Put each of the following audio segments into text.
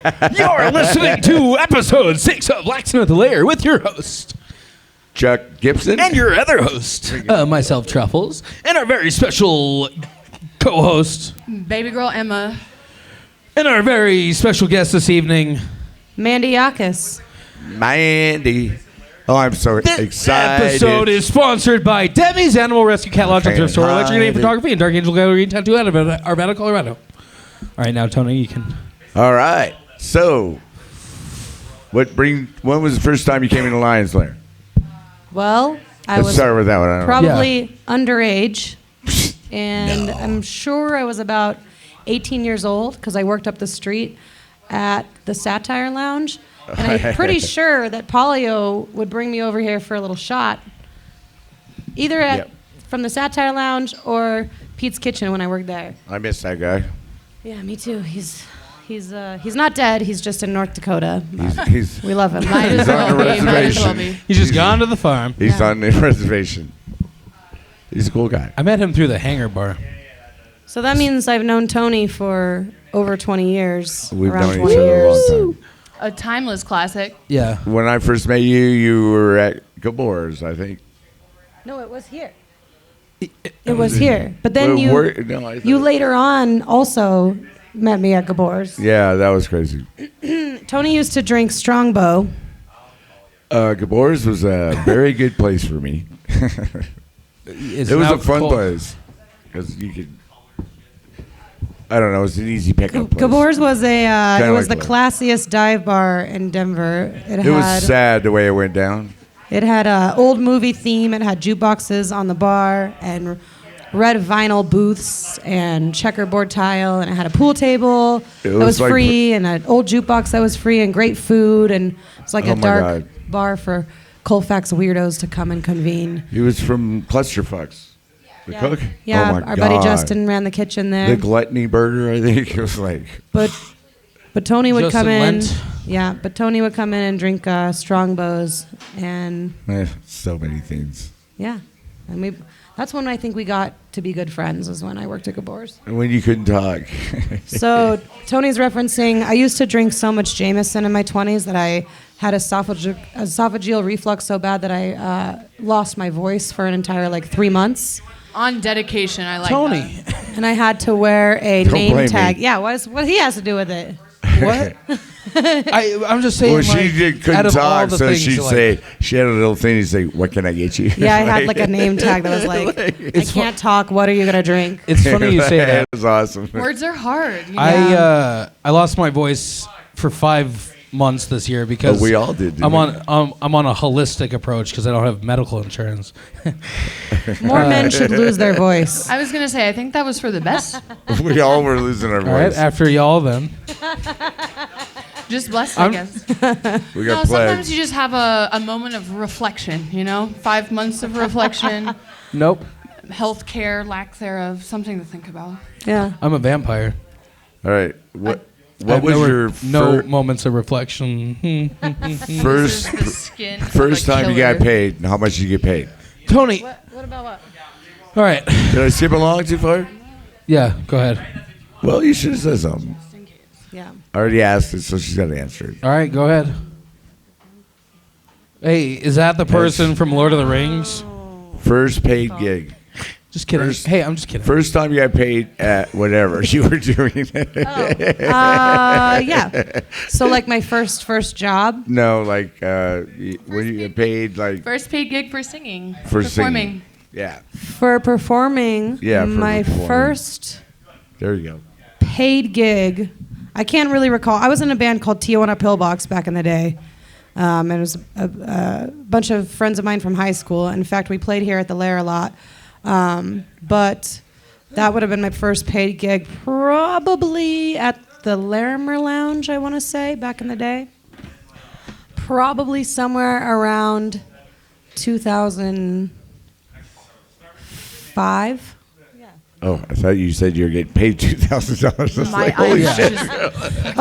You're listening to episode 6 of Laxin at the Lair with your host, Chuck Gibson. and your other host, myself, Truffles, and our very special co-host, Baby girl Emma. and our very special guest this evening, Mandy Yoches. Mandy. Oh, I'm so This excited. episode is sponsored by Demi's Animal Rescue Catalog Thrift Store, Electric Name Photography, and Dark Angel Gallery and Tattoo out of Arvada, Colorado. All right, now, Tony, you can... All right. So, when was the first time you came into Lions Lair? Well, I Let's was start with that one. probably underage, and I'm sure I was about 18 years old because I worked up the street at the Satire Lounge, and I'm pretty sure that Polio would bring me over here for a little shot, either from the Satire Lounge or Pete's Kitchen when I worked there. I miss that guy. Yeah, me too. He's not dead. He's just in North Dakota. We love him. Might as on the well be. Might as well reservation. be. He's just gone to the farm. He's on the reservation. He's a cool guy. I met him through the Hangar Bar. So that means I've known Tony for over 20 years. We've around known 20 each other years. a long time. A timeless classic. Yeah. When I first met you, you were at Gabor's, I think. No, it was here. It was here. But then Well, you later on also met me at Gabor's. Yeah, that was crazy. Tony used to drink Strongbow. Gabor's was a very good place for me. It's It was now a fun cold. place because you could. I don't know. It was an easy pickup place. Gabor's was it was like the what? classiest dive bar in Denver. It was sad the way it went down. It had an old movie theme. It had jukeboxes on the bar and red vinyl booths and checkerboard tile, and it had a pool table that was like free and an old jukebox that was free and great food, and it's like Oh a my dark God. bar for Colfax weirdos to come and convene. He was from Clusterfucks. The cook? Yeah, Oh my our buddy God. Justin ran the kitchen there. The Gluttony Burger, I think. It was like. But Tony would Justin come in. Lent. Yeah, but Tony would come in and drink Strongbows, and So many things. yeah, and that's when I think we got to be good friends, was when I worked at Gabor's. And when you couldn't talk. So Tony's referencing, I used to drink so much Jameson in my 20s that I had esophageal reflux so bad that I lost my voice for an entire 3 months. On dedication, I like Tony. that. And I had to wear a Don't name blame tag. me. Yeah, what he has to do with it? What? I'm just saying. Well, she out couldn't of all talk, the so things she'd you say, she had a little thing, he'd say, what can I get you? Yeah, I had a name tag that was I can't talk, what are you going to drink? It's funny you say that. It was awesome. Words are hard. You know? I lost my voice for 5 months this year because we all did, didn't I'm we? I'm on a holistic approach because I don't have medical insurance. More men should lose their voice. I was going to say, I think that was for the best. We all were losing our All right, voice. after y'all then. Just blessed, I guess. We No, got sometimes plagued. you just have a moment of reflection, 5 months of reflection, Nope, health care, lack thereof, something to think about. Yeah. I'm a vampire. All right. What I have was your no moments of reflection? first The skin of first a time you killer. got paid? And how much did you get paid? Tony. What about what? All right. Did I skip along too far? Yeah, go ahead. Well, you should have said something. Yeah. I already asked it, so she's got to answer it. All right, go ahead. Hey, is that the person from Lord of the Rings? First paid gig. Just kidding. Hey, I'm just kidding. First time you got paid at whatever you were doing. Yeah. So my first job. No, when you get paid, First paid gig for singing. for performing. singing. Yeah. For performing, Yeah, for my performing. first There you go. paid gig, I can't really recall. I was in a band called Tijuana Pillbox back in the day. And it was a bunch of friends of mine from high school. In fact, we played here at the Lair a lot. But that would have been my first paid gig, probably at the Larimer Lounge, I want to say, back in the day. Probably somewhere around 2005. Oh, I thought you said you were getting paid $2,000. My Holy eyes shit. just. Oh,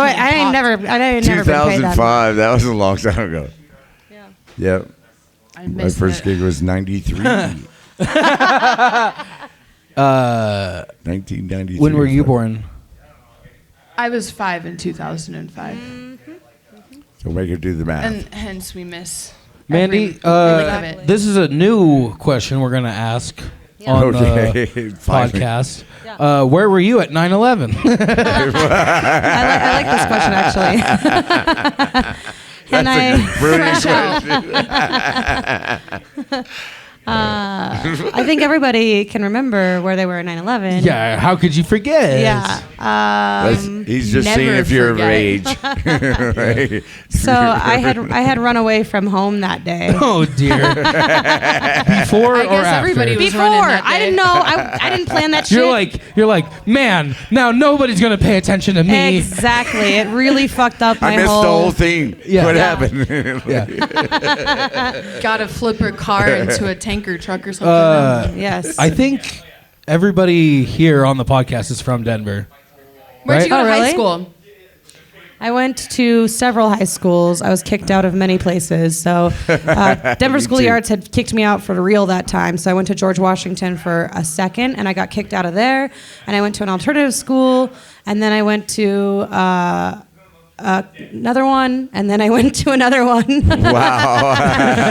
wait, I ain't never been paid that. 2005. That was a long time ago. Yeah. Yep. I My missed first it. gig was 93. 1993. When were you born? I was 5 in 2005, So make her do the math. and hence we miss. Mandy, every minute of it. this is a new question we're going to ask on Okay, the finally. podcast. Where were you at 9/11? I like this question actually. And Fresh out. I think everybody can remember where they were at 9/11. Yeah, how could you forget? Yeah. He's just Never seeing if you're of forget. age. Right? So I had run away from home that day. Oh dear. Before I or guess after? everybody was Before running that I day. didn't know. I didn't plan that shit. You're like, man, now nobody's gonna pay attention to me. Exactly. It really fucked up my I missed the whole thing. Yeah. What Yeah. happened? Yeah. Gotta flip her car into a tanker truck or something. Yes. I think everybody here on the podcast is from Denver. Where'd you go Oh, to high really? school? I went to several high schools. I was kicked out of many places. So Denver Me School of the too. Arts had kicked me out for real that time. So I went to George Washington for a second, and I got kicked out of there. And I went to an alternative school, and then I went to another one, and then I went to another one. Wow.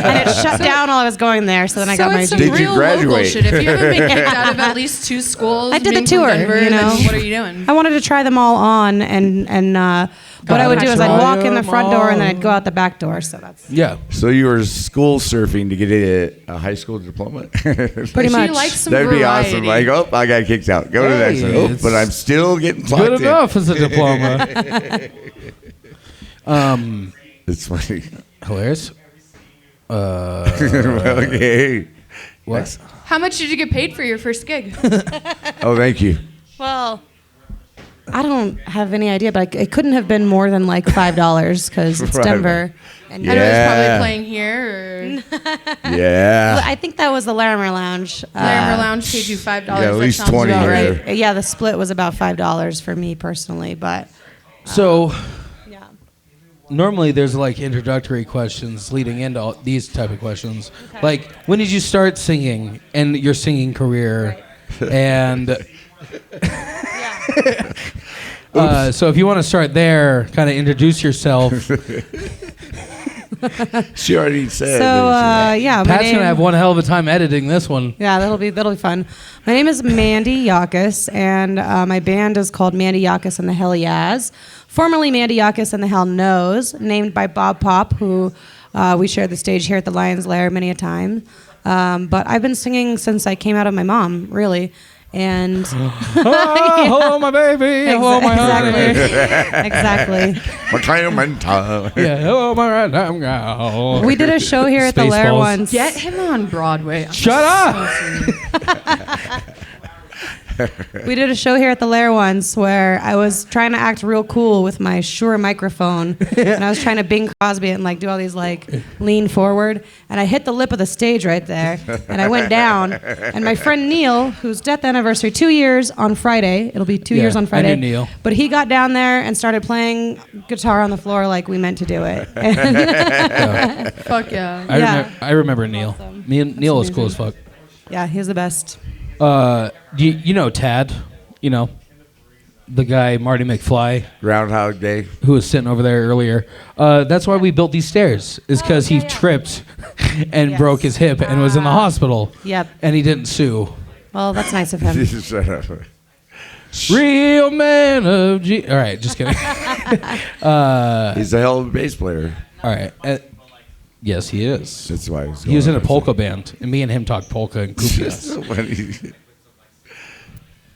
And it shut down while I was going there. So then I So got my it's some Did you real local graduate? shit. If you haven't been kicked out of at least 2 schools, I did the being from tour, Denver, you know. then what are you doing? I wanted to try them all on, and what I would do is I'd walk in the front door and then I'd go out the back door. So that's Yeah. So you were school surfing to get a high school diploma? pretty She much. likes some That'd be variety. awesome. Like, oh, I got kicked out. Go to the next Hey, one. Oh, it's but I'm still getting clocked Good in. enough as a diploma. It's funny. Hilarious. Okay. What? How much did you get paid for your first gig? Oh, thank you. Well, I don't have any idea, but it couldn't have been more than like $5 because it's Right. Denver. And And it was probably Yeah. playing here, or Yeah. I think that was the Larimer Lounge. Larimer Lounge paid you $5. Yeah, at That least sounds 20 about here. right. Yeah, the split was about $5 for me personally, but So yeah. normally there's like introductory questions leading into all these type of questions. Like, when did you start singing and your singing career? And so if you want to start there, kind of introduce yourself. She already said. So yeah, my Pat's name, gonna have one hell of a time editing this one. Yeah, that'll be fun. My name is Mandy Yoches, and my band is called Mandy Yoches and the Hell Yaz, formerly Mandy Yoches and the Hell Knows, named by Bob Pop, who we shared the stage here at the Lions Lair many a time. But I've been singing since I came out of my mom, really. And Oh, my baby. Oh, my honey. exactly. Yeah, hello, my right damn girl. We did a show here at the Lair Spaceballs. once. Get him on Broadway. Shut up! We did a show here at the Lair once where I was trying to act real cool with my Shure microphone, and I was trying to Bing Crosby it and like do all these like lean forward, and I hit the lip of the stage right there, and I went down, and my friend Neil, whose death anniversary 2 years on Friday, it'll be 2 years on Friday. I knew Neil. But he got down there and started playing guitar on the floor like we meant to do it. And Fuck yeah. I remember Neil. awesome. Me and Neil was cool as fuck. yeah, he's the best. You know Tad, you know, the guy Marty McFly Groundhog Day. who was sitting over there earlier. That's why we built these stairs, is because he tripped and Yes. broke his hip and was in the hospital. Yep. And he didn't sue. Well, that's nice of him. Shut up. Real man of G. All right, just kidding. He's a hell of a bass player. All right. Yes, he is. That's why He was in a polka band, and me and him talked polka and koopies.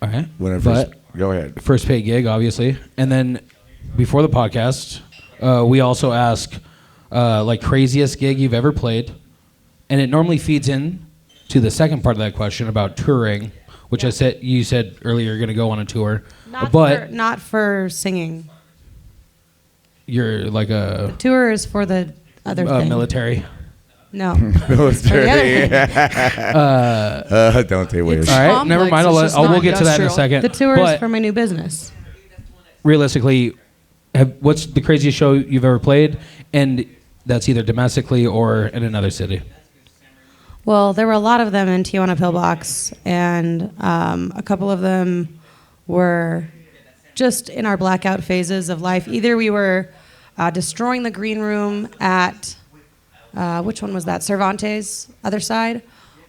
All right. When I But first, go ahead. first paid gig, obviously. And then before the podcast, we also ask like craziest gig you've ever played. And it normally feeds in to the second part of that question about touring, which you said earlier you're going to go on a tour. Not for singing. You're like a Tour is for the other thing. military. No. Military. For the Don't they wish? All right, complex, never mind. it's just We'll not get to that in a industrial. second. The tour But is for my new business. realistically, what's the craziest show you've ever played? And that's either domestically or in another city. Well, there were a lot of them in Tijuana Pillbox, and a couple of them were just in our blackout phases of life. Either we were destroying the green room at, which one was that? Cervantes, other side?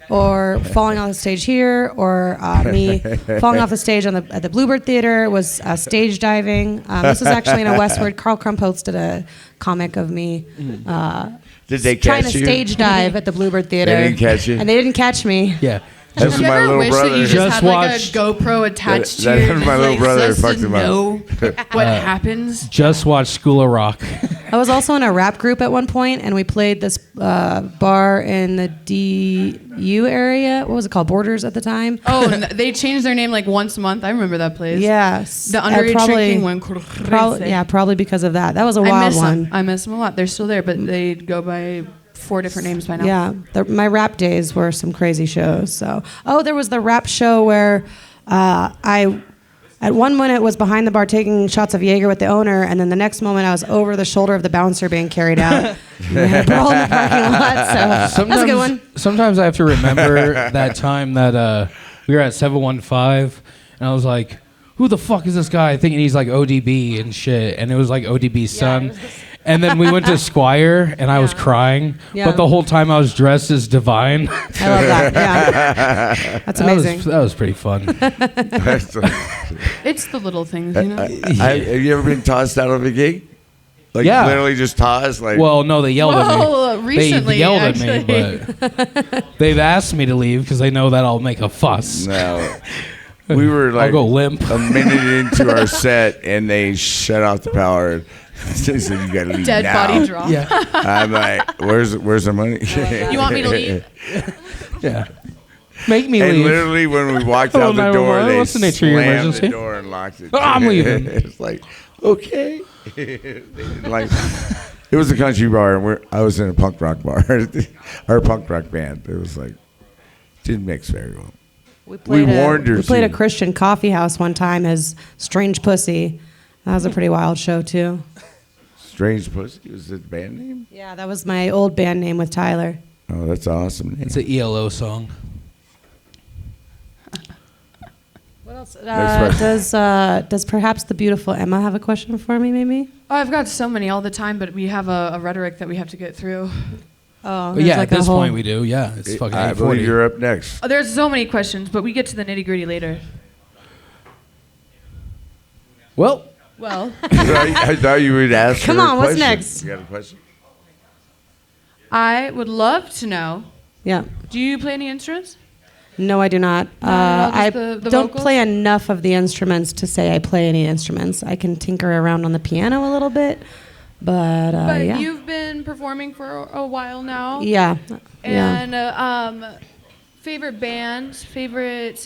Or falling off the stage here, or me falling off the stage at the Bluebird Theater, was stage diving. This is actually in a Westward. Carl Crump posted a comic of me Did they trying catch to you? stage dive at the Bluebird Theater. They didn't catch you? And they didn't catch me. Yeah. That's Did you my ever little wish brother. that you just Just had like a watched- GoPro attached That- to you? that- my just, little like, brother just fucked to him up. know what happens. Just watched School of Rock. I was also in a rap group at one point, and we played this bar in the DU area. What was it called? Borders at the time. Oh, and they changed their name like once a month. I remember that place. Yes. The underage drinking one. Probably because of that. That was a I wild miss one. them. I miss them a lot. They're still there, but they go by 4 different names by now. Yeah, my rap days were some crazy shows. So, there was the rap show where I, at one minute, was behind the bar taking shots of Jaeger with the owner, and then the next moment I was over the shoulder of the bouncer being carried out. We had a brawl in the parking lot. So that's a good one. Sometimes I have to remember that time that we were at 715, and I was like, "Who the fuck is this guy?" Thinking he's like ODB and shit, and it was like ODB's son. And then we went to Squire, and I was crying. Yeah. But the whole time I was dressed as Divine. I love that. Yeah, that's amazing. That was pretty fun. It's the little things, you know? Have you ever been tossed out of a gig? Like Yeah. literally just tossed? Like, Well, no, they yelled at me. Well, recently, they yelled actually. at me, but they've asked me to leave because they know that I'll make a fuss. no. We were like I'll go limp. a minute into our set, and they shut off the power. They said, "You gotta leave Dead now." body drop. Yeah, I'm like, "Where's the money?" You want me to leave? yeah. Make me And leave. literally, when we walked Hello, out the door, 911. they What's the nature of your slammed emergency? the door and locked it. Oh, I'm leaving. It's like, okay. Like, it was a country bar, and I was in a punk rock bar, or a punk rock band. It was like, didn't mix very well. We warned her. We played a too. Christian coffee house one time as Strange Pussy. That was a pretty wild show too. Strange Pussy was the band name. Yeah, that was my old band name with Tyler. Oh, that's awesome. Name. It's an ELO song. What else? question. Does perhaps the beautiful Emma have a question for me? Maybe. Oh, I've got so many all the time, but we have a rhetoric that we have to get through. Oh, But yeah, like at this a whole- point we do. Yeah, it's fucking I 8:40. believe you're up next. Oh, there's so many questions, but we get to the nitty gritty later. Well, Well, I thought you would ask. Come her a on, what's question. next? You got a question? I would love to know. Yeah. Do you play any instruments? No, I do not. Not at all, I just the don't vocals? play enough of the instruments to say I play any instruments. I can tinker around on the piano a little bit, but, But yeah. you've been performing for a while now. Yeah. Yeah. And favorite band, favorite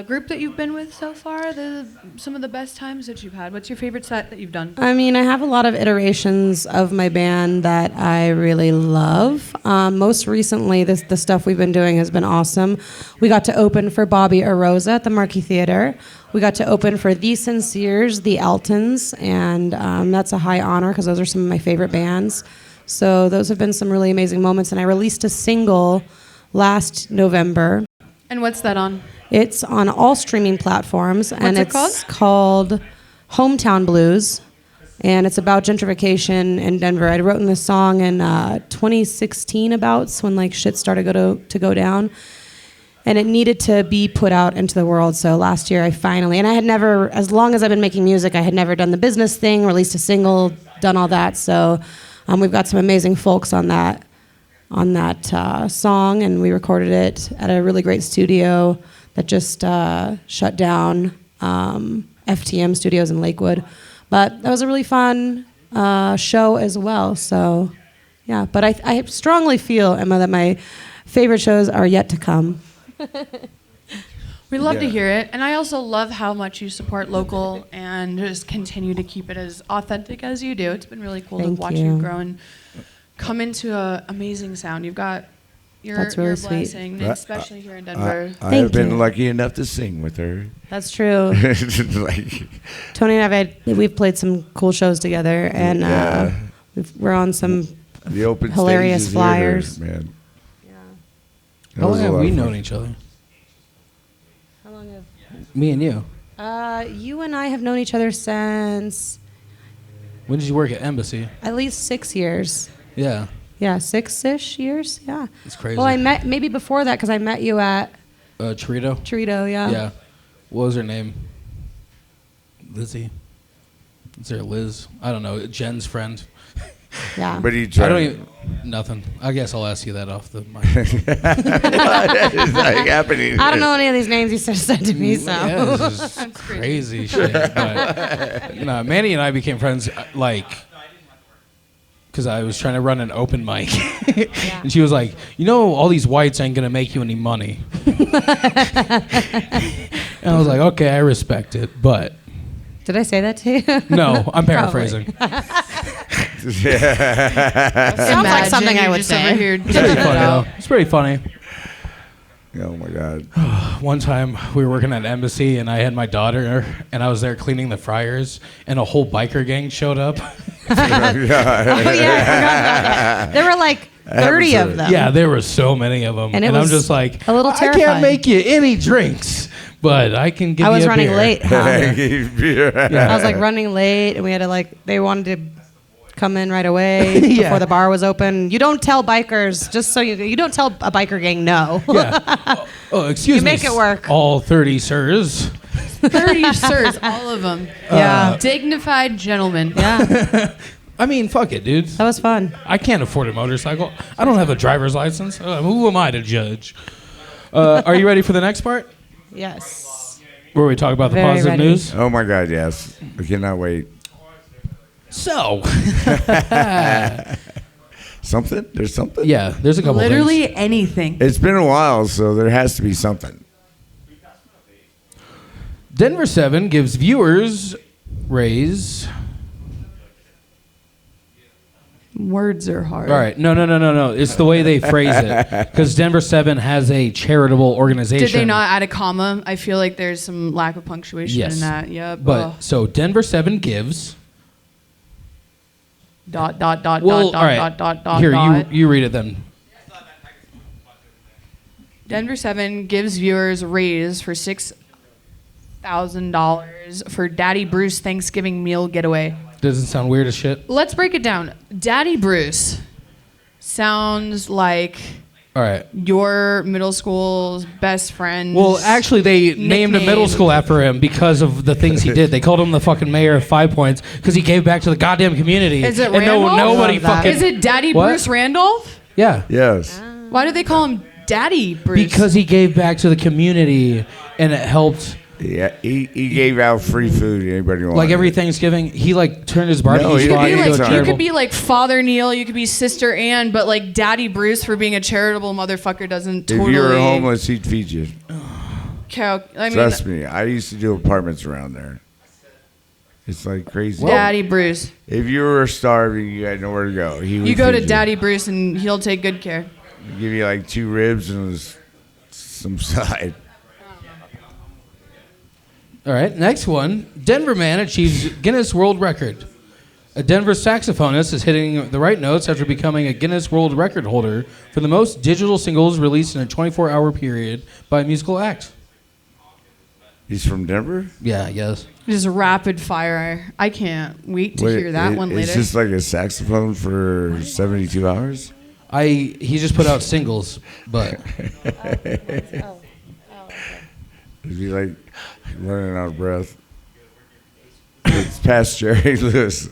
group that you've been with so far? Some of the best times that you've had. What's your favorite set that you've done? I mean, I have a lot of iterations of my band that I really love. Most recently, the stuff we've been doing has been awesome. We got to open for Bobby Arosa at the Marquis Theater. We got to open for The Sinceres, The Altons, and that's a high honor because those are some of my favorite bands. So those have been some really amazing moments. And I released a single last November. And what's that on? It's on all streaming platforms, and it it's called Hometown Blues, and it's about gentrification in Denver. I wrote in this song in 2016 about when like shit started to go down, and it needed to be put out into the world. So last year I finally, and I had never, as long as I've been making music, I had never done the business thing, released a single, done all that. So we've got some amazing folks on that song, and we recorded it at a really great studio that just shut down, FTM Studios in Lakewood. But that was a really fun show as well. So, yeah. But I strongly feel, Emma, that my favorite shows are yet to come. We love to Yeah. hear it. And I also love how much you support local and just continue to keep it as authentic as you do. It's been really cool Thank to watch you. you grow and come into an amazing sound. You've got That's really your sweet. blessing, and especially here in Denver. I Thank have been you. lucky enough to sing with her. That's true. Like, Tony and we've played some cool shows together, and Yeah. we're on some the open hilarious stages here, flyers. man. That how was long a have lot we of fun. known each other? How long have? Me and you. You and I have known each other since When did you work at Embassy? at least 6 years. Yeah, Yeah, 6-ish years. Yeah. it's crazy. Well, I met maybe before that because I met you at Chorito? Torito. Yeah. Yeah. What was her name? Lizzie? Is there Liz? I don't know. Jen's friend. Yeah. But he I tried. don't even... Nothing. I guess I'll ask you that off the mic. What is like happening? I don't know any of these names you said to me, so. Yeah, this is crazy shit. But, no, Mandy and I became friends, because I was trying to run an open mic. And she was like, all these whites ain't going to make you any money. And I was like, okay, I respect it, but... Did I say that to you? No, I'm paraphrasing. Sounds like something I would say. Over here It's pretty funny, though. It's pretty funny. Oh my God. One time we were working at Embassy and I had my daughter and I was there cleaning the fryers and a whole biker gang showed up. Oh, yeah, I forgot about that. There were like 30 of them. Yeah, there were so many of them. And And, it I'm was just like, a little I terrifying. can't make you any drinks, but I can give I you was a running beer. late. Huh? Yeah. I was like running late, and we had to they wanted to come in right away Yeah. before the bar was open. You don't tell bikers, just so you don't tell a biker gang no. Yeah. Oh, excuse You me. make it work. All 30 sirs. 30 sirs, all of them. Yeah. Dignified gentlemen. Yeah, I mean, fuck it, dude. that was fun. I can't afford a motorcycle. I don't have a driver's license. Who am I to judge? Are you ready for the next part? Yes. Where we talk about the Very positive ready. news? Oh my God, yes. I cannot wait. So, Something? There's something? yeah, there's a couple Literally things. anything. It's been a while, so there has to be something. Denver 7 gives viewers raise. Words are hard. All right, no. It's the way they phrase it. Because Denver 7 has a charitable organization. Did they not add a comma? I feel like there's some lack of punctuation Yes. in that. Yep. But, so Denver 7 gives. Dot, dot, dot, Well, dot, all right. dot, dot, dot, Here, dot. you read it then. Denver 7 gives viewers a raise for $6,000 for Daddy Bruce Thanksgiving meal getaway. Doesn't sound weird as shit. Let's break it down. Daddy Bruce sounds like All right. your middle school's best friend. Well, actually, they named a middle nickname. school after him because of the things he did. They called him the fucking mayor of 5 Points because he gave back to the goddamn community. Is it and Randolph? nobody Love that. fucking. Is it Daddy What? Bruce Randolph? Yeah. Yes. Why do they call him Daddy Bruce? Because he gave back to the community and it helped. Yeah, he gave out free food. Anybody want Like every it. Thanksgiving, he like turned his barbecue No, he- spot you, He into a was you charitable. could be like Father Neil, you could be Sister Ann, but like Daddy Bruce for being a charitable motherfucker doesn't If totally. you were homeless, he'd feed you. I mean, Trust me. I used to do apartments around there. It's like crazy. Daddy Bruce. If you were starving, you had nowhere to go. He would You go feed to Daddy Bruce and he'll take good care. He'd give you like 2 ribs and some side. All right, next one. Denver man achieves Guinness World Record. A Denver saxophonist is hitting the right notes after becoming a Guinness World Record holder for the most digital singles released in a 24-hour period by a musical act. He's from Denver? Yeah, yes. Just rapid fire. I can't wait to hear that one It's later. just like a saxophone for 72 hours? He just put out singles, but It'd be like running out of breath. It's past Jerry Lewis.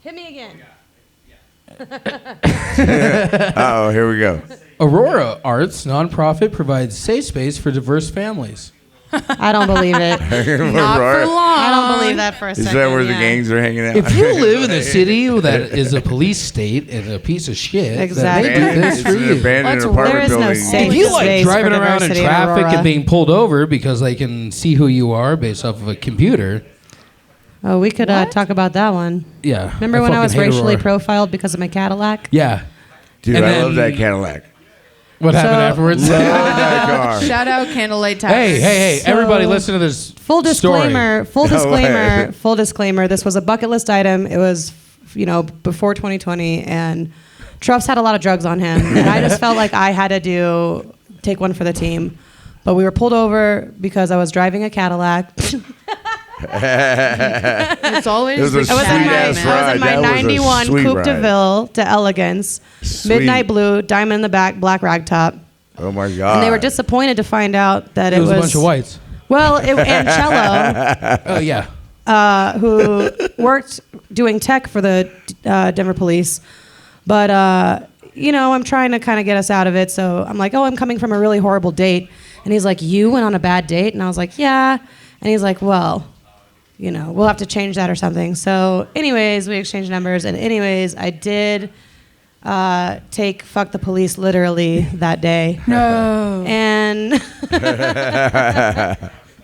Hit me again. Oh, here we go. Aurora Arts nonprofit provides safe space for diverse families. I don't believe it. Not for long. I don't believe that for a Is second. that where the yeah. gangs are hanging out? If you live in a city that is a police state and a piece of shit, Exactly. then they do this It's for an you. abandoned Let's- apartment There is no building. safe If you like space driving for around in diversity in traffic Aurora. and being pulled over because they can see who you are based off of a computer, Oh, we could talk about that one. yeah. Remember when I was fucking hate racially Aurora. profiled because of my Cadillac? Yeah. Dude, And I then- love that Cadillac. What happened So- afterwards? Love that car. Shout out Candlelight Tavern. Hey, So- everybody listen to this Full story. disclaimer. Full No disclaimer. way. Full disclaimer. This was a bucket list item. It was, before 2020, and Truff's had a lot of drugs on him, and I just felt like I had to take one for the team. But we were pulled over because I was driving a Cadillac. It's always It was a the I was in sweet-ass my, I was in my ride. That was a 91 sweet Coupe ride. de Ville to Elegance, Sweet. midnight blue, diamond in the back, black rag top. Oh my God. And they were disappointed to find out that It was a bunch of whites. Well, and Cello, Oh yeah. who worked doing tech for the Denver police. But, I'm trying to kind of get us out of it. So I'm like, I'm coming from a really horrible date. And he's like, you went on a bad date? And I was like, yeah. And he's like, well, we'll have to change that or something. So anyways, we exchanged numbers. And anyways, I did take fuck the police literally that day. No. And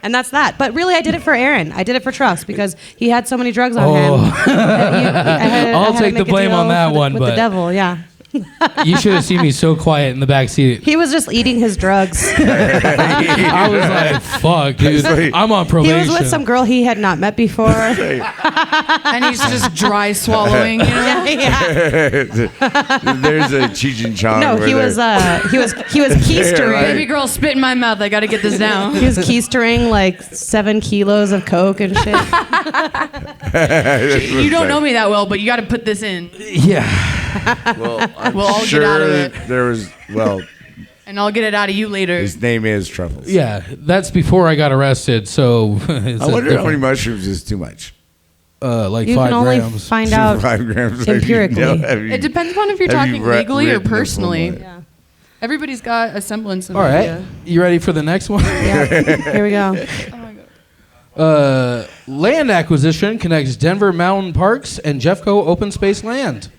and that's that. But really, I did it for Aaron. I did it for trust because he had so many drugs on him. I'll take the blame on that one, with but the devil, yeah. you should have seen me so quiet in the back seat. He was just eating his drugs. I was like, "Fuck, dude, I'm on He probation." was with some girl he had not met before. And he's just dry swallowing, yeah. There's a Cheech and Chong. No, over he there. was keistering. Baby girl, spit in my mouth. I got to get this down. He was keistering like 7 kilos of coke and shit. You don't know me that well, but you got to put this in. Yeah. Well, I'm We'll all get sure out of it. there was. Well, And I'll get it out of you later. his name is Truffles. Yeah, that's before I got arrested. So it's I wonder how many mushrooms is too much. like You 5 can only grams. find out 5 grams. empirically. It depends on if you're have you talking re- legally or written the full personally. one? Yeah. Everybody's got a semblance of All right, idea. you ready for the next one? Yeah. Here we go. Oh my God. Land acquisition connects Denver Mountain Parks and Jeffco Open Space Land.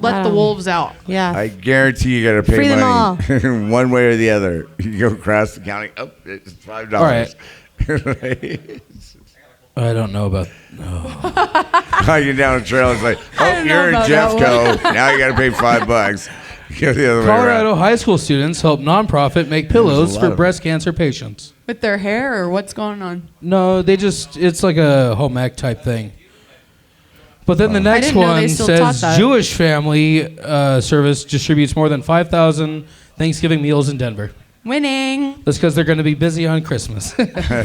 Let the wolves out. Yeah. I guarantee you got to pay Free them money one way or the other. You go across the county. Oh, it's $5. All right. I don't know about. I get down the trail. It's like, don't know you're in about that Jeffco. Now you got to pay $5. Go the other way Colorado around. high school students help nonprofit make There's pillows a lot for of breast cancer patients. With their hair or what's going on? No, it's like a home ec type thing. But then the next didn't know they one still taught says that. Jewish family service distributes more than 5,000 Thanksgiving meals in Denver. Winning. That's because they're going to be busy on Christmas. They don't have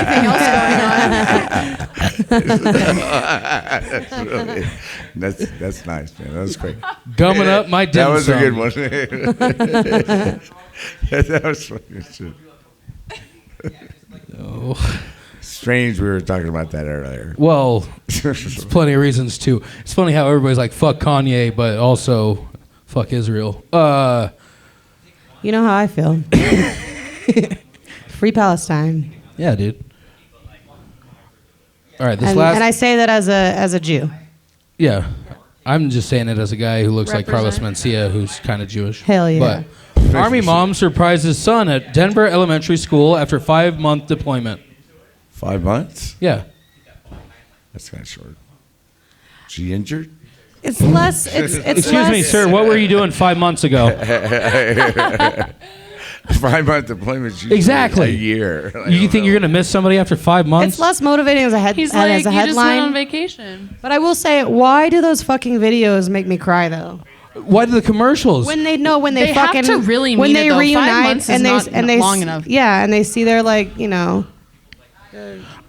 anything else going on. That's nice, man. That was great. Gumming up my dim That was a sum. good one. That was funny as shit. Oh. Strange we were talking about that earlier. Well, there's plenty of reasons too. It's funny how everybody's like, fuck Kanye, but also fuck Israel. You know how I feel. Free Palestine. Yeah, dude. All right, this And, last... and I say that as a Jew. Yeah. I'm just saying it as a guy who looks like Carlos Represent. Mencia, who's kind of Jewish. Hell yeah. But Army mom surprises son at Denver Elementary School after 5-month deployment. 5 months? Yeah. That's kind of short. She injured? It's less. It's Excuse less, me, sir. What were you doing 5 months ago? 5 month deployment. She's Exactly. A year. You think you're going to miss somebody after 5 months? It's less motivating as a He's like, as a you just went on headline. vacation. But I will say, why do those fucking videos make me cry though? Why do the commercials? When they know when they, They have fucking to really when mean they it, though. 5 reunite months is and they not and they long enough. Yeah, and they see their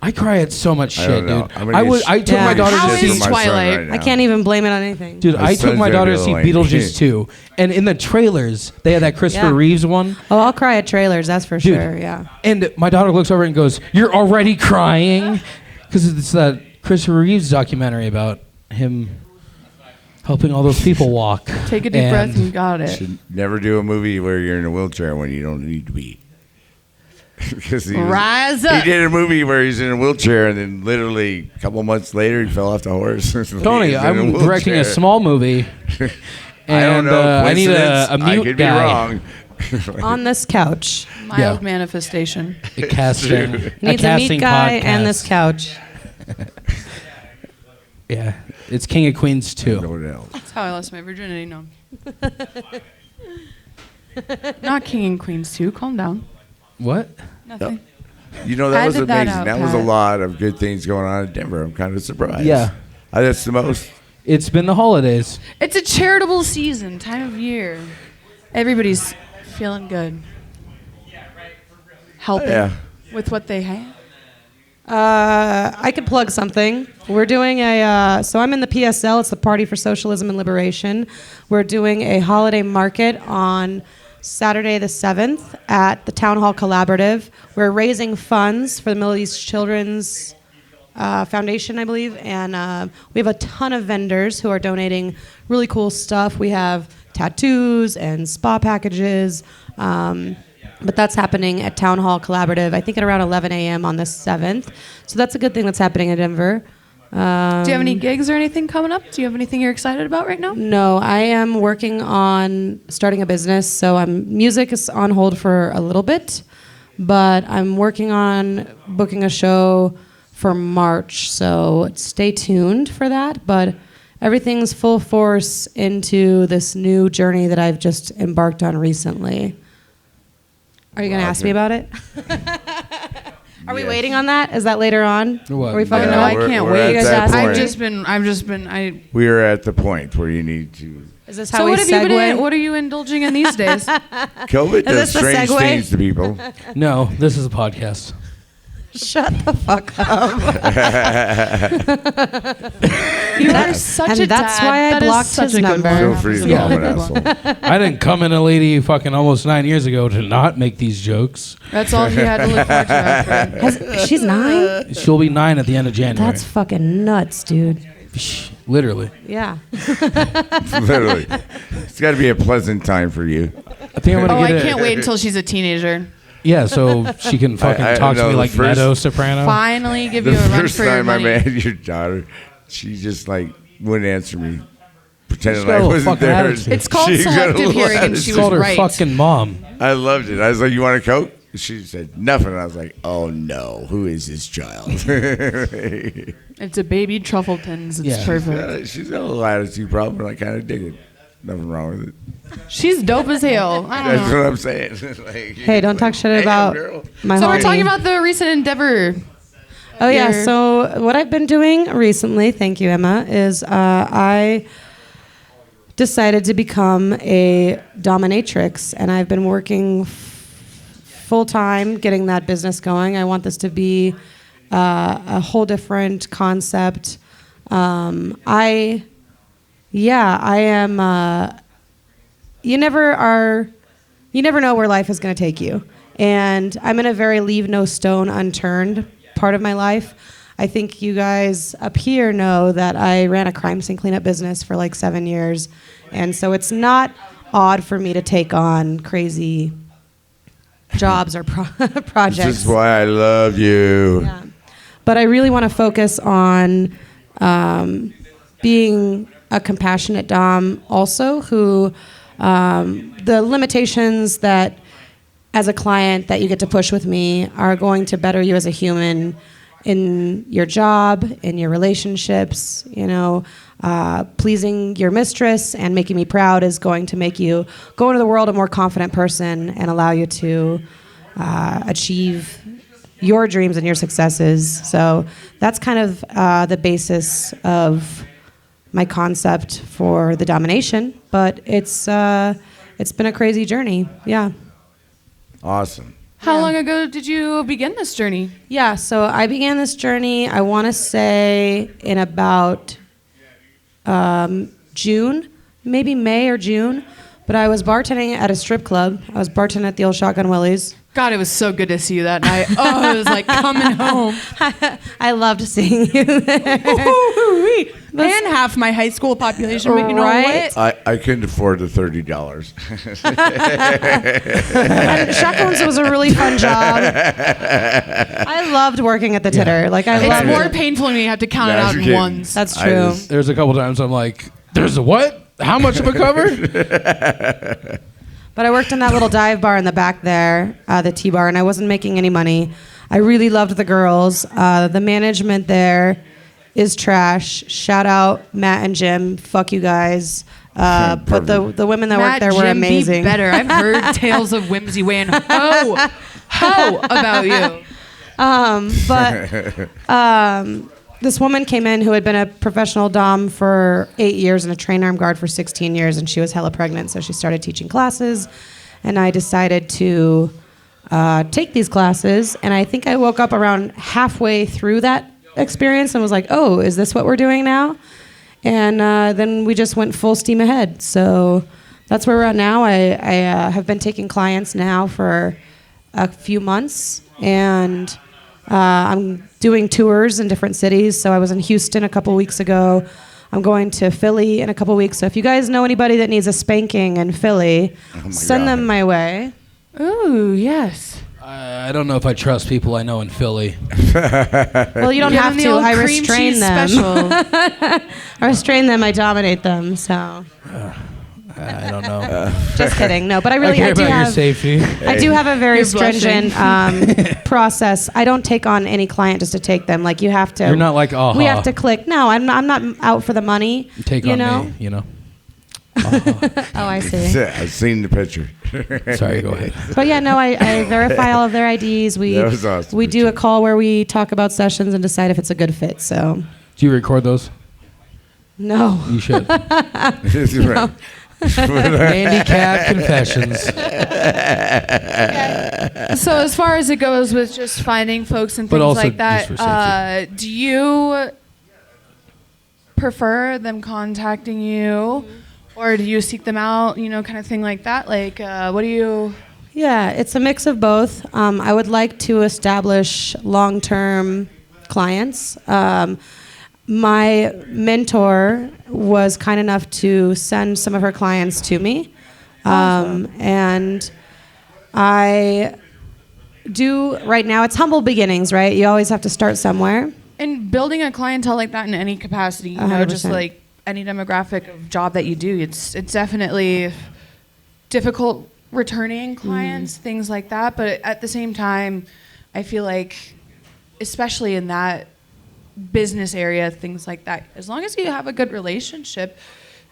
I cry at so much I shit, don't know. dude. I'm gonna get I took Yeah. my daughter How to see... is Twilight? I can't even blame it on anything. Dude, My I took son's my daughter to see gonna be Beetlejuice 2. And in the trailers, they had that Christopher Yeah. Reeves one. Oh, I'll cry at trailers, that's for Dude. sure. Yeah. And my daughter looks over and goes, "You're already crying?" Because it's that Christopher Reeves documentary about him helping all those people walk. Take a deep breath and got it. Should never do a movie where you're in a wheelchair when you don't need to be. Because Rise he up. did a movie where he's in a wheelchair and then literally a couple months later he fell off the horse. Tony, He's in I'm directing a wheelchair. small movie. I don't And know. I need a Coincidence? mute I could guy. be wrong. On this couch. Mild Yeah. manifestation. A casting. Needs a meat casting guy podcast. and this couch. Yeah, it's King of Queens too. No one else. That's how I lost my virginity. No. Not King and Queens too. Calm down. What? Nothing. You know, that was Edit that amazing. out, That was a Pat. lot of good things going on in Denver. I'm kind of surprised. Yeah. That's the most. It's been the holidays. It's a charitable season, time of year. Everybody's feeling good. Helping with what they have. I could plug something. We're doing so I'm in the PSL, it's the Party for Socialism and Liberation. We're doing a holiday market on Saturday the 7th at the Town Hall Collaborative. We're raising funds for the Middle East Children's Foundation, I believe, and we have a ton of vendors who are donating really cool stuff. We have tattoos and spa packages, but that's happening at Town Hall Collaborative, I think at around 11 a.m. on the 7th. So that's a good thing that's happening in Denver. Do you have any gigs or anything coming up? Do you have anything you're excited about right now? No, I am working on starting a business, so music is on hold for a little bit, but I'm working on booking a show for March, so stay tuned for that. But everything's full force into this new journey that I've just embarked on recently. Are you going to ask me about it? Are we waiting on that? Is that later on? What? Are we fucking No, I can't wait. You guys asked I've me? just been. We are at the point where you need to. Is this how So we what have you segue? been? What are you indulging in these days? COVID does this the strange segue? things to people. No, this is a podcast. Shut the fuck up. You are such and a that's dad. why I That is blocked such his a good number. one. Feel free to Yeah. call him an asshole. I didn't come in a lady fucking almost 9 years ago to not make these jokes. That's all he had to look forward to. After. She's 9? She'll be 9 at the end of January. That's fucking nuts, dude. Literally. Yeah. Literally. It's got to be a pleasant time for you. I think I'm Oh, gonna I get can't wait until she's a teenager. Yeah, so she can fucking I talk to know me the like first- Meadow Soprano. Finally, give The you a run first for your time I money. met your daughter, she just like wouldn't answer me, pretending She's got a like I little wasn't fucking there. attitude. It's called She got a selective little hearing, and she attitude. was Called her right. fucking mom. I loved it. I was like, "You want a Coke?" She said nothing. I was like, "Oh no, who is this child?" It's a baby Truffletons. It's Yeah. perfect. She's got a little attitude problem, and I kind of dig it. Nothing wrong with it. She's dope as hell. I don't That's know. what I'm saying. Like, Hey, don't talk shit "Damn, about girl." my So we're homie. talking about the recent endeavor. Oh, yeah. your- So what I've been doing recently, thank you, Emma, is I decided to become a dominatrix, and I've been working full-time getting that business going. I want this to be a whole different concept. I am. You never know where life is going to take you, and I'm in a very leave no stone unturned part of my life. I think you guys up here know that I ran a crime scene cleanup business for like 7 years, and so it's not odd for me to take on crazy jobs or projects. This is why I love you. Yeah. But I really want to focus on being a compassionate dom also, who the limitations that as a client that you get to push with me are going to better you as a human in your job, in your relationships. Pleasing your mistress and making me proud is going to make you go into the world a more confident person and allow you to achieve your dreams and your successes. So that's kind of the basis of my concept for the domination. But it's been a crazy journey. Yeah. Awesome. How long ago did you begin this journey? Yeah, so I began this journey, I want to say, in about June, maybe May or June. But I was bartending at a strip club. I was bartending at the old Shotgun Willie's. God, it was so good to see you that night. Oh, it was like coming home. I loved seeing you there. And half my high school population, but you know Right? what? I couldn't afford the $30. And Shotguns was a really fun job. I loved working at the Titter. Like I It's loved more it. painful when you have to count it That's out in okay. ones. That's I true. just- There's a couple times I'm like, there's a what? How much of a cover? But I worked in that little dive bar in the back there, the T-bar, and I wasn't making any money. I really loved the girls. The management there is trash. Shout out Matt and Jim. Fuck you guys. But the women that worked there were Jim, amazing. Be better. I've heard tales of Whimsy weighing ho about you. But this woman came in who had been a professional dom for 8 years and a trained armed guard for 16 years, and she was hella pregnant, so she started teaching classes. and I decided to take these classes. And I think I woke up around halfway through that experience and was like, oh, is this what we're doing now? And then we just went full steam ahead. So that's where we're at now. I have been taking clients now for a few months, and I'm doing tours in different cities. So I was in Houston a couple weeks ago. I'm going to Philly in a couple weeks. So if you guys know anybody that needs a spanking in Philly, send them my way. Ooh, yes. I don't know if I trust people I know in Philly. Well, you don't Give have them the to. old I cream restrain cheese them. special. I restrain them. I dominate them. So I don't know. just kidding. No, but I I really care I do about your have. safety. I do have a very You're blushing. stringent process. I don't take on any client just to take them. Like you have to. You're not like, aha. We have to click. No, I'm not out for the money. Take you on know? me, you know. Oh, I see. I've seen the picture. Sorry, go ahead. But yeah, no, I verify all of their IDs. We That was awesome. we do a call where we talk about sessions and decide if it's a good fit. So Do you record those? no. You should. This is right. Handicap confessions. So as far as it goes with just finding folks and But things also like just for that, do you prefer them contacting you, or do you seek them out? You know, kind of thing like that. Like, what do you? Yeah, it's a mix of both. I would like to establish long-term clients. My mentor was kind enough to send some of her clients to me. And I do, right now, it's humble beginnings, right? You always have to start somewhere. And building a clientele like that in any capacity, you know, just 100%. like any demographic of job that you do, it's definitely difficult returning clients, things like that. But at the same time, I feel like, especially in that business area, things like that, as long as you have a good relationship,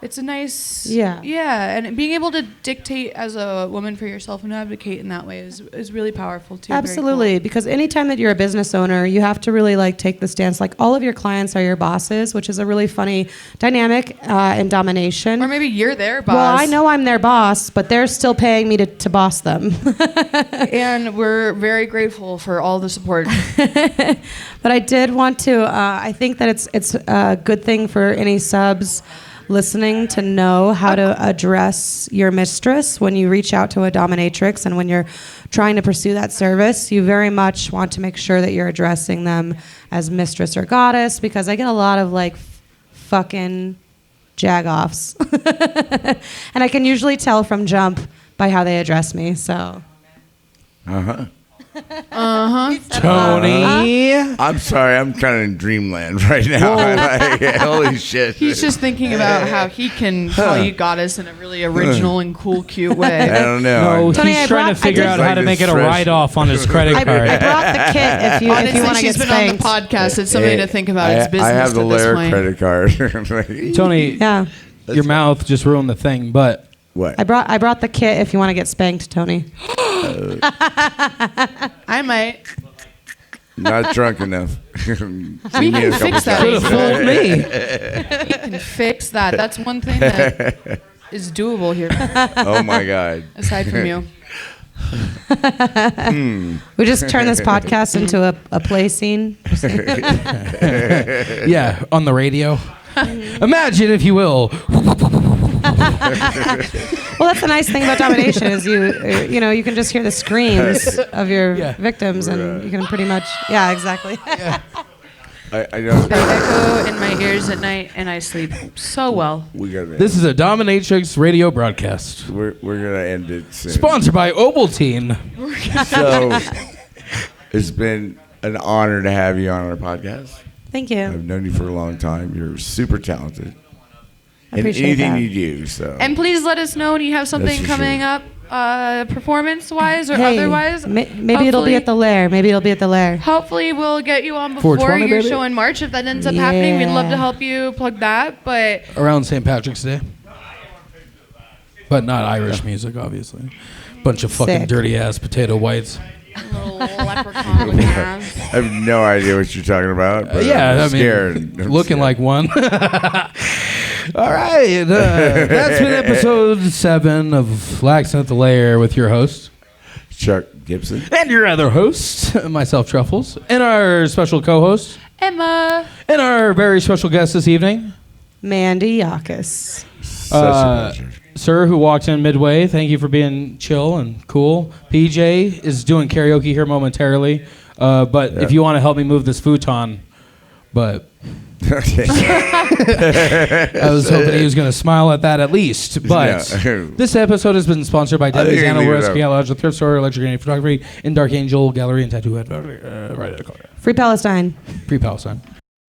it's a nice, and being able to dictate as a woman for yourself and advocate in that way is really powerful too. Absolutely, Very cool. because anytime that you're a business owner, you have to really like take the stance like all of your clients are your bosses, which is a really funny dynamic in domination. Or maybe you're their boss. Well, I know I'm their boss, but they're still paying me to boss them. And we're very grateful for all the support. But I did want to. I think that it's a good thing for any subs listening to know how to address your mistress when you reach out to a dominatrix, and when you're trying to pursue that service, you very much want to make sure that you're addressing them as mistress or goddess, because I get a lot of like fucking jagoffs. And I can usually tell from jump by how they address me. So Tony. I'm sorry, I'm kind of in dreamland right now. Like, holy shit. He's just thinking about how he can call you goddess in a really original and cool, cute way. I don't know. No, Tony, he's I trying brought- to figure I did- out how Like to make this it a fresh- write-off on his credit I card. brought the kit if you Honestly, want to get she's been on the spanked. podcast. It's something to think about. It's business I have the at this Lair point. credit card. Tony, Yeah. your mouth just ruined the thing, but What? I brought the kit if you want to get spanked, Tony. I might. Not drunk enough. We can fix that. could have fooled me. We can fix that. That's one thing that is doable here, Oh my God. aside from you. We just turned this podcast into a play scene. yeah, on the radio. Imagine, if you will. Well, that's the nice thing about domination is you know you can just hear the screams of your Yeah. victims, and you can pretty much exactly. I know. They echo in my ears at night, and I sleep so well. We got This is a Dominatrix radio broadcast. We're gonna end it soon. Sponsored by Ovaltine. So it's been an honor to have you on our podcast. Thank you. I've known you for a long time. You're super talented. I In appreciate anything that. you do. So And please let us know when you have something for coming sure. up, performance-wise or Hey, otherwise. maybe it'll be at the Lair. Maybe it'll be at the Lair. Hopefully, we'll get you on before 420, your baby? show in March. If that ends up happening, we'd love to Yeah. help you plug that. But Around St. Patrick's Day. But not Irish music, obviously. Bunch of fucking Sick. dirty-ass potato whites. Little leprechaun looking around. I have no idea what you're talking about. But Yeah, I'm I scared. mean, I'm looking scared. like one. All right, that's been episode 7 of Laxin at the Lair with your host Chuck Gibson. and your other host, myself, Truffles, and our special co-host Emma. and our very special guest this evening, Mandy Yoches. Such a pleasure. Sir, who walked in midway. Thank you for being chill and cool. PJ is doing karaoke here momentarily, but if you want to help me move this futon, but Okay. I was hoping he was going to smile at that at least. But Yeah. this episode has been sponsored by think Debbie's you can Animal leave it Rescue out. Lodge, the Thrift Store, Electric Photography, in Dark Angel Gallery and Tattoo Head. Right at the corner. Free Palestine. Free Palestine.